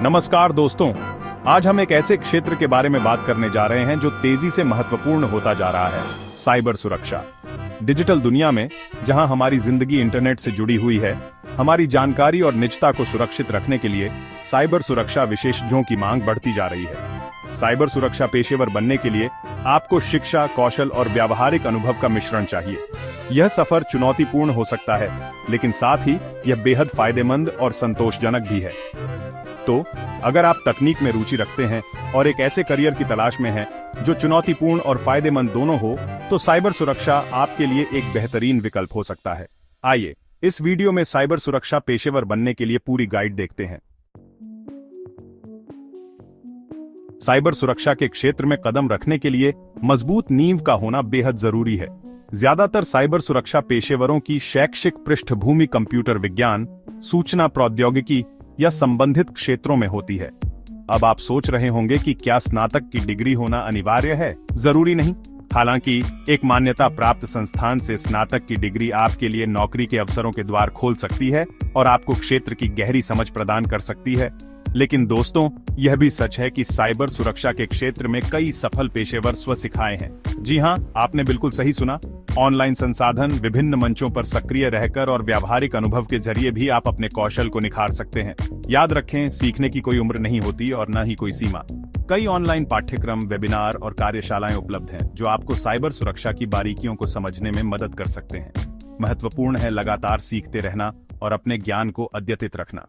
नमस्कार दोस्तों, आज हम एक ऐसे क्षेत्र के बारे में बात करने जा रहे हैं जो तेजी से महत्वपूर्ण होता जा रहा है, साइबर सुरक्षा। डिजिटल दुनिया में जहां हमारी जिंदगी इंटरनेट से जुड़ी हुई है, हमारी जानकारी और निजता को सुरक्षित रखने के लिए साइबर सुरक्षा विशेषज्ञों की मांग बढ़ती जा रही है। साइबर सुरक्षा पेशेवर बनने के लिए आपको शिक्षा, कौशल और व्यावहारिक अनुभव का मिश्रण चाहिए। यह सफर चुनौतीपूर्ण हो सकता है, लेकिन साथ ही यह बेहद फायदेमंद और संतोषजनक भी है। तो अगर आप तकनीक में रुचि रखते हैं और एक ऐसे करियर की तलाश में हैं जो चुनौतीपूर्ण और फायदेमंद दोनों हो, तो साइबर सुरक्षा आपके लिए एक बेहतरीन विकल्प हो सकता है। आइए इस वीडियो में साइबर सुरक्षा पेशेवर बनने के लिए पूरी गाइड देखते हैं। साइबर सुरक्षा के क्षेत्र में कदम रखने के लिए मजबूत नींव का होना बेहद जरूरी है। ज्यादातर साइबर सुरक्षा पेशेवरों की शैक्षिक पृष्ठभूमि कंप्यूटर विज्ञान, सूचना प्रौद्योगिकी या संबंधित क्षेत्रों में होती है। अब आप सोच रहे होंगे कि क्या स्नातक की डिग्री होना अनिवार्य है? जरूरी नहीं। हालांकि एक मान्यता प्राप्त संस्थान से स्नातक की डिग्री आपके लिए नौकरी के अवसरों के द्वार खोल सकती है और आपको क्षेत्र की गहरी समझ प्रदान कर सकती है। लेकिन दोस्तों, यह भी सच है कि साइबर सुरक्षा के क्षेत्र में कई सफल पेशेवर स्वशिखाए हैं। जी हां, आपने बिल्कुल सही सुना। ऑनलाइन संसाधन, विभिन्न मंचों पर सक्रिय रहकर और व्यावहारिक अनुभव के जरिए भी आप अपने कौशल को निखार सकते हैं। याद रखें, सीखने की कोई उम्र नहीं होती और न ही कोई सीमा। कई ऑनलाइन पाठ्यक्रम, वेबिनार और कार्यशालाएं उपलब्ध हैं जो आपको साइबर सुरक्षा की बारीकियों को समझने में मदद कर सकते हैं। महत्वपूर्ण है लगातार सीखते रहना और अपने ज्ञान को अद्यतित रखना।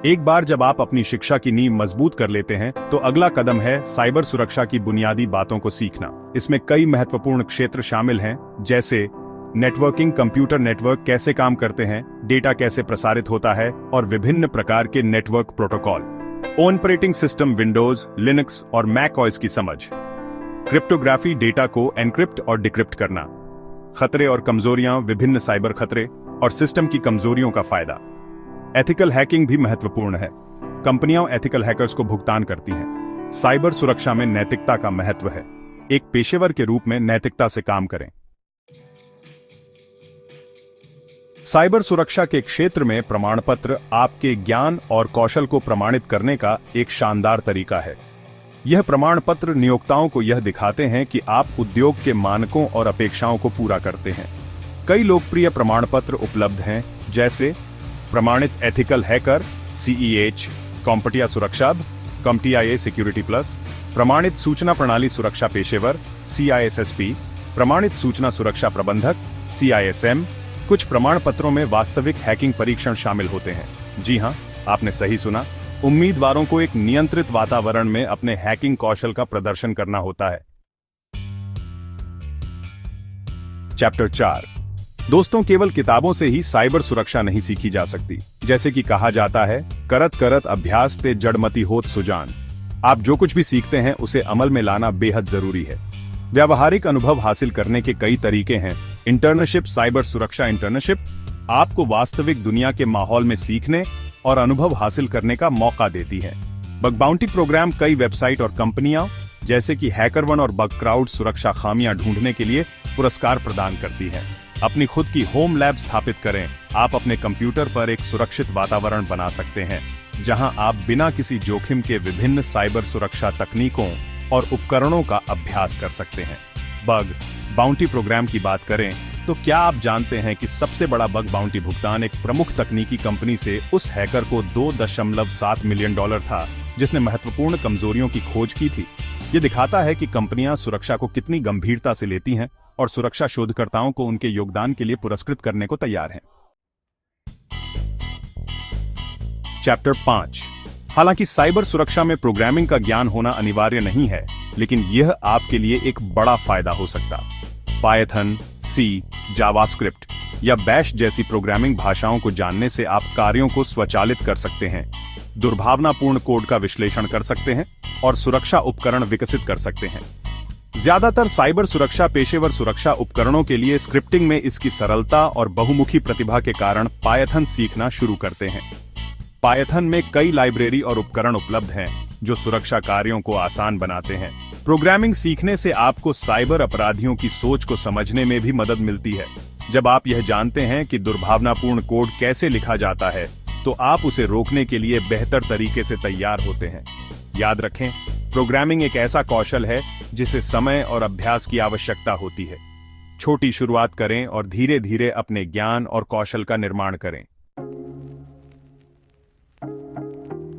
एक बार जब आप अपनी शिक्षा की नींव मजबूत कर लेते हैं, तो अगला कदम है साइबर सुरक्षा की बुनियादी बातों को सीखना। इसमें कई महत्वपूर्ण क्षेत्र शामिल हैं, जैसे नेटवर्किंग, कंप्यूटर नेटवर्क कैसे काम करते हैं, डेटा कैसे प्रसारित होता है और विभिन्न प्रकार के network protocol, operating system Windows, Linux और मैक ओएस की समझ, क्रिप्टोग्राफी, डेटा को एनक्रिप्ट और डिक्रिप्ट करना, खतरे और कमजोरियां, विभिन्न साइबर खतरे और सिस्टम की कमजोरियों का फायदा। एथिकल हैकिंग भी महत्वपूर्ण है। कंपनियां एथिकल हैकर्स को भुगतान करती हैं। साइबर सुरक्षा में नैतिकता का महत्व है। एक पेशेवर के रूप में नैतिकता से काम करें। साइबर सुरक्षा के क्षेत्र में प्रमाण पत्र आपके ज्ञान और कौशल को प्रमाणित करने का एक शानदार तरीका है। यह प्रमाण पत्र नियोक्ताओं को यह दिखाते हैं कि आप उद्योग के मानकों और अपेक्षाओं को पूरा करते हैं। कई लोकप्रिय प्रमाण पत्र उपलब्ध हैं, जैसे प्रमाणित एथिकल हैकर CEH, कॉम्पटिया सुरक्षा, CompTIA सिक्योरिटी प्लस, प्रमाणित सूचना प्रणाली सुरक्षा पेशेवर CISSP, प्रमाणित सूचना सुरक्षा प्रबंधक CISM। कुछ प्रमाण पत्रों में वास्तविक हैकिंग परीक्षण शामिल होते हैं। जी हां, आपने सही सुना। उम्मीदवारों को एक नियंत्रित वातावरण में अपने हैकिंग कौशल का प्रदर्शन करना होता है। चैप्टर 4। दोस्तों, केवल किताबों से ही साइबर सुरक्षा नहीं सीखी जा सकती। जैसे कि कहा जाता है, करत करत अभ्यास ते जड़मति होत सुजान। आप जो कुछ भी सीखते हैं उसे अमल में लाना बेहद जरूरी है। व्यावहारिक अनुभव हासिल करने के कई तरीके हैं। इंटर्नशिप, साइबर सुरक्षा इंटर्नशिप आपको वास्तविक दुनिया के माहौल में सीखने और अनुभव हासिल करने का मौका देती है। बग बाउंटी प्रोग्राम कई वेबसाइट और कंपनियां जैसे कि हैकरवन और बग क्राउड सुरक्षा खामियां ढूंढने के लिए पुरस्कार प्रदान करती है। अपनी खुद की होम लैब स्थापित करें। आप अपने कंप्यूटर पर एक सुरक्षित वातावरण बना सकते हैं, जहां आप बिना किसी जोखिम के विभिन्न साइबर सुरक्षा तकनीकों और उपकरणों का अभ्यास कर सकते हैं। बग बाउंटी प्रोग्राम की बात करें तो क्या आप जानते हैं कि सबसे बड़ा बग बाउंटी भुगतान एक प्रमुख तकनीकी कंपनी से उस हैकर को $2.7 मिलियन था जिसने महत्वपूर्ण कमजोरियों की खोज की थी। ये दिखाता है कि कंपनियां सुरक्षा को कितनी गंभीरता से लेती हैं और सुरक्षा शोधकर्ताओं को उनके योगदान के लिए पुरस्कृत करने को तैयार हैं। चैप्टर 5। हालांकि साइबर सुरक्षा में प्रोग्रामिंग का ज्ञान होना अनिवार्य नहीं है, लेकिन यह आपके लिए एक बड़ा फायदा हो सकता। पायथन, C, जावास्क्रिप्ट या बैश जैसी प्रोग्रामिंग भाषाओं को जानने से आप कार्यों को स्वचालित कर सकते हैं, दुर्भावनापूर्ण कोड का विश्लेषण कर सकते हैं और सुरक्षा उपकरण विकसित कर सकते हैं। ज्यादातर साइबर सुरक्षा पेशेवर सुरक्षा उपकरणों के लिए स्क्रिप्टिंग में इसकी सरलता और बहुमुखी प्रतिभा के कारण पायथन सीखना शुरू करते हैं। पायथन में कई लाइब्रेरी और उपकरण उपलब्ध हैं जो सुरक्षा कार्यों को आसान बनाते हैं। प्रोग्रामिंग सीखने से आपको साइबर अपराधियों की सोच को समझने में भी मदद मिलती है। जब आप यह जानते हैं कि दुर्भावनापूर्ण कोड कैसे लिखा जाता है, तो आप उसे रोकने के लिए बेहतर तरीके से तैयार होते हैं। याद रखें, प्रोग्रामिंग एक ऐसा कौशल है जिसे समय और अभ्यास की आवश्यकता होती है। छोटी शुरुआत करें और धीरे धीरे अपने ज्ञान और कौशल का निर्माण करें।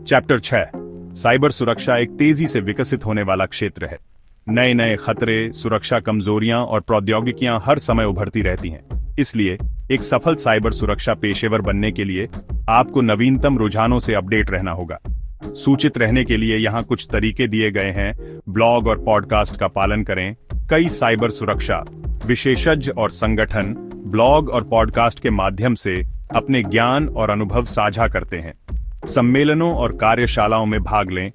चैप्टर 6, साइबर सुरक्षा एक तेजी से विकसित होने वाला क्षेत्र है। नए नए खतरे, सुरक्षा कमजोरियां और प्रौद्योगिकियां हर समय उभरती रहती हैं। इसलिए एक सफल साइबर सुरक्षा पेशेवर बनने के लिए आपको नवीनतम रुझानों से अपडेट रहना होगा। सूचित रहने के लिए यहाँ कुछ तरीके दिए गए हैं। ब्लॉग और पॉडकास्ट का पालन करें। कई साइबर सुरक्षा विशेषज्ञ और संगठन ब्लॉग और पॉडकास्ट के माध्यम से अपने ज्ञान और अनुभव साझा करते हैं। सम्मेलनों और कार्यशालाओं में भाग लें।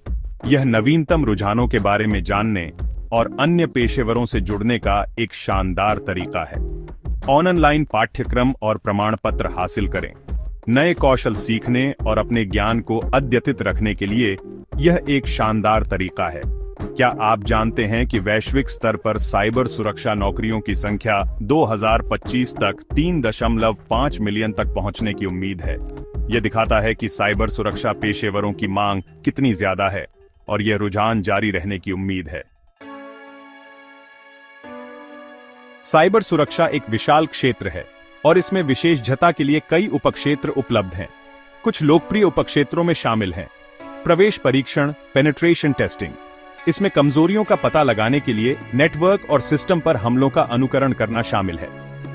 यह नवीनतम रुझानों के बारे में जानने और अन्य पेशेवरों से जुड़ने का एक शानदार तरीका है। ऑनलाइन पाठ्यक्रम और प्रमाण पत्र हासिल करें। नए कौशल सीखने और अपने ज्ञान को अद्यतित रखने के लिए यह एक शानदार तरीका है। क्या आप जानते हैं कि वैश्विक स्तर पर साइबर सुरक्षा नौकरियों की संख्या 2025 तक 3.5 मिलियन तक पहुंचने की उम्मीद है। यह दिखाता है कि साइबर सुरक्षा पेशेवरों की मांग कितनी ज्यादा है और यह रुझान जारी रहने की उम्मीद है। साइबर सुरक्षा एक विशाल क्षेत्र है और इसमें विशेषज्ञता के लिए कई उपक्षेत्र उपलब्ध हैं। कुछ लोकप्रिय उपक्षेत्रों में शामिल हैं प्रवेश परीक्षण, पेनिट्रेशन टेस्टिंग। इसमें कमजोरियों का पता लगाने के लिए नेटवर्क और सिस्टम पर हमलों का अनुकरण करना शामिल है।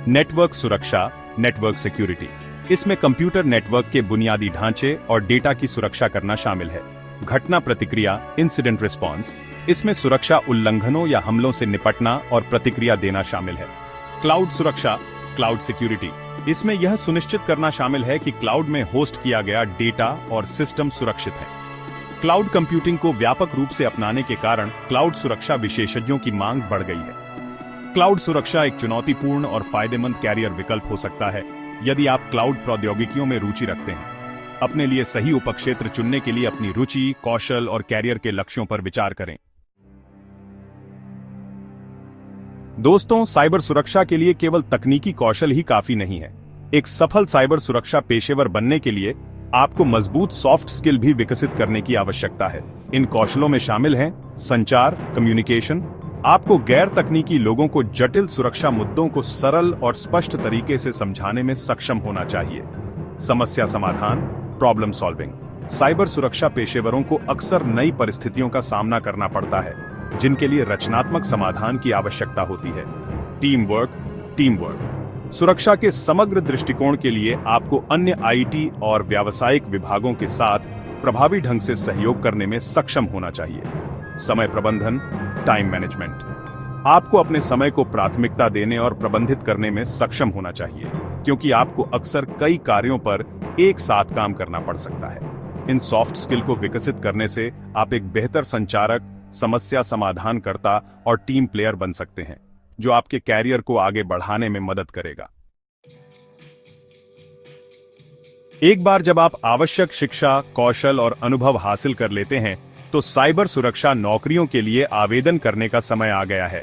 नेटवर्क सुरक्षा, नेटवर्क सिक्योरिटी। इसमें कंप्यूटर नेटवर्क के बुनियादी ढांचे और डेटा की सुरक्षा करना शामिल है। घटना प्रतिक्रिया, इंसिडेंट रिस्पॉन्स। इसमें सुरक्षा उल्लंघनों या हमलों से निपटना और प्रतिक्रिया देना शामिल है। क्लाउड सुरक्षा, क्लाउड सिक्योरिटी। इसमें यह सुनिश्चित करना शामिल है कि क्लाउड में होस्ट किया गया डेटा और सिस्टम सुरक्षित है। क्लाउड कंप्यूटिंग को व्यापक रूप से अपनाने के कारण क्लाउड सुरक्षा विशेषज्ञों की मांग बढ़ गई है। क्लाउड सुरक्षा एक चुनौतीपूर्ण और फायदेमंद कैरियर विकल्प हो सकता है यदि आप क्लाउड प्रौद्योगिकियों में रुचि रखते हैं। अपने लिए सही उपक्षेत्र चुनने के लिए अपनी रुचि, कौशल और कैरियर के लक्ष्यों पर विचार करें। दोस्तों, साइबर सुरक्षा के लिए केवल तकनीकी कौशल ही काफी नहीं है। एक सफल साइबर सुरक्षा पेशेवर बनने के लिए आपको मजबूत सॉफ्ट स्किल भी विकसित करने की आवश्यकता है। इन कौशलों में शामिल हैं संचार, कम्युनिकेशन। आपको गैर तकनीकी लोगों को जटिल सुरक्षा मुद्दों को सरल और स्पष्ट तरीके से समझाने में सक्षम होना चाहिए। समस्या समाधान, प्रॉब्लम सॉल्विंग। साइबर सुरक्षा पेशेवरों को अक्सर नई परिस्थितियों का सामना करना पड़ता है जिनके लिए रचनात्मक समाधान की आवश्यकता होती है। Team work. सुरक्षा के समग्र दृष्टिकोण के लिए आपको अन्य आईटी और व्यावसायिक विभागों के साथ प्रभावी ढंग से सहयोग करने में सक्षम होना चाहिए। समय प्रबंधन, टाइम मैनेजमेंट। आपको अपने समय को प्राथमिकता देने और प्रबंधित करने में सक्षम होना चाहिए, क्योंकि आपको अक्सर कई कार्यों पर एक साथ काम करना पड़ सकता है। इन सॉफ्ट स्किल को विकसित करने से आप एक बेहतर संचारक, समस्या समाधानकर्ता और टीम प्लेयर बन सकते हैं, जो आपके कैरियर को आगे बढ़ाने में मदद करेगा। एक बार जब आप आवश्यक शिक्षा, कौशल और अनुभव हासिल कर लेते हैं, तो साइबर सुरक्षा नौकरियों के लिए आवेदन करने का समय आ गया है।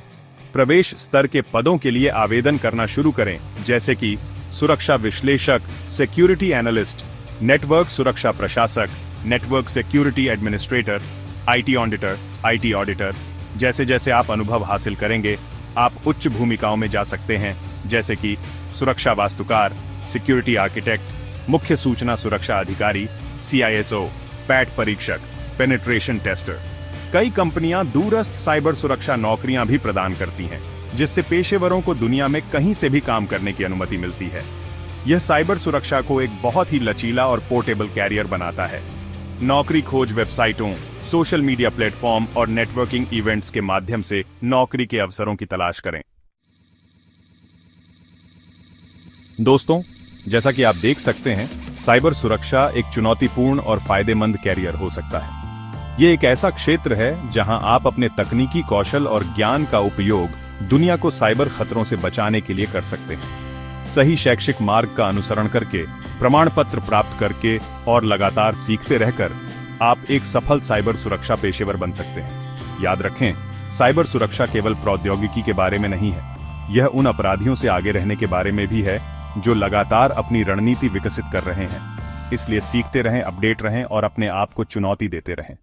प्रवेश स्तर के पदों के लिए आवेदन करना शुरू करें, जैसे कि सुरक्षा विश्लेषक, सिक्योरिटी एनालिस्ट, नेटवर्क सुरक्षा प्रशासक, network security administrator, IT auditor. जैसे जैसे आप अनुभव हासिल करेंगे, आप उच्च भूमिकाओं में जा सकते हैं, जैसे कि सुरक्षा वास्तुकार, सिक्योरिटी आर्किटेक्ट, मुख्य सूचना सुरक्षा अधिकारी, CISO, पैट परीक्षक, पेनिट्रेशन टेस्टर। कई कंपनियां दूरस्थ साइबर सुरक्षा नौकरियां भी प्रदान करती हैं, जिससे पेशेवरों को दुनिया में कहीं से भी काम करने की अनुमति मिलती है। यह साइबर सुरक्षा को एक बहुत ही लचीला और पोर्टेबल कैरियर बनाता है। नौकरी खोज वेबसाइटों, सोशल मीडिया प्लेटफॉर्म और नेटवर्किंग इवेंट्स के माध्यम से नौकरी के अवसरों की तलाश करें। दोस्तों, जैसा कि आप देख सकते हैं, साइबर सुरक्षा एक चुनौतीपूर्ण और फायदेमंद कैरियर हो सकता है। ये एक ऐसा क्षेत्र है जहां आप अपने तकनीकी कौशल और ज्ञान का उपयोग दुनिया को साइबर खतरों से बचाने के लिए कर सकते हैं। सही शैक्षिक मार्ग का अनुसरण करके, प्रमाण पत्र प्राप्त करके और लगातार सीखते रहकर आप एक सफल साइबर सुरक्षा पेशेवर बन सकते हैं। याद रखें, साइबर सुरक्षा केवल प्रौद्योगिकी के बारे में नहीं है, यह उन अपराधियों से आगे रहने के बारे में भी है जो लगातार अपनी रणनीति विकसित कर रहे हैं। इसलिए सीखते रहें, अपडेट रहें और अपने आप को चुनौती देते रहें।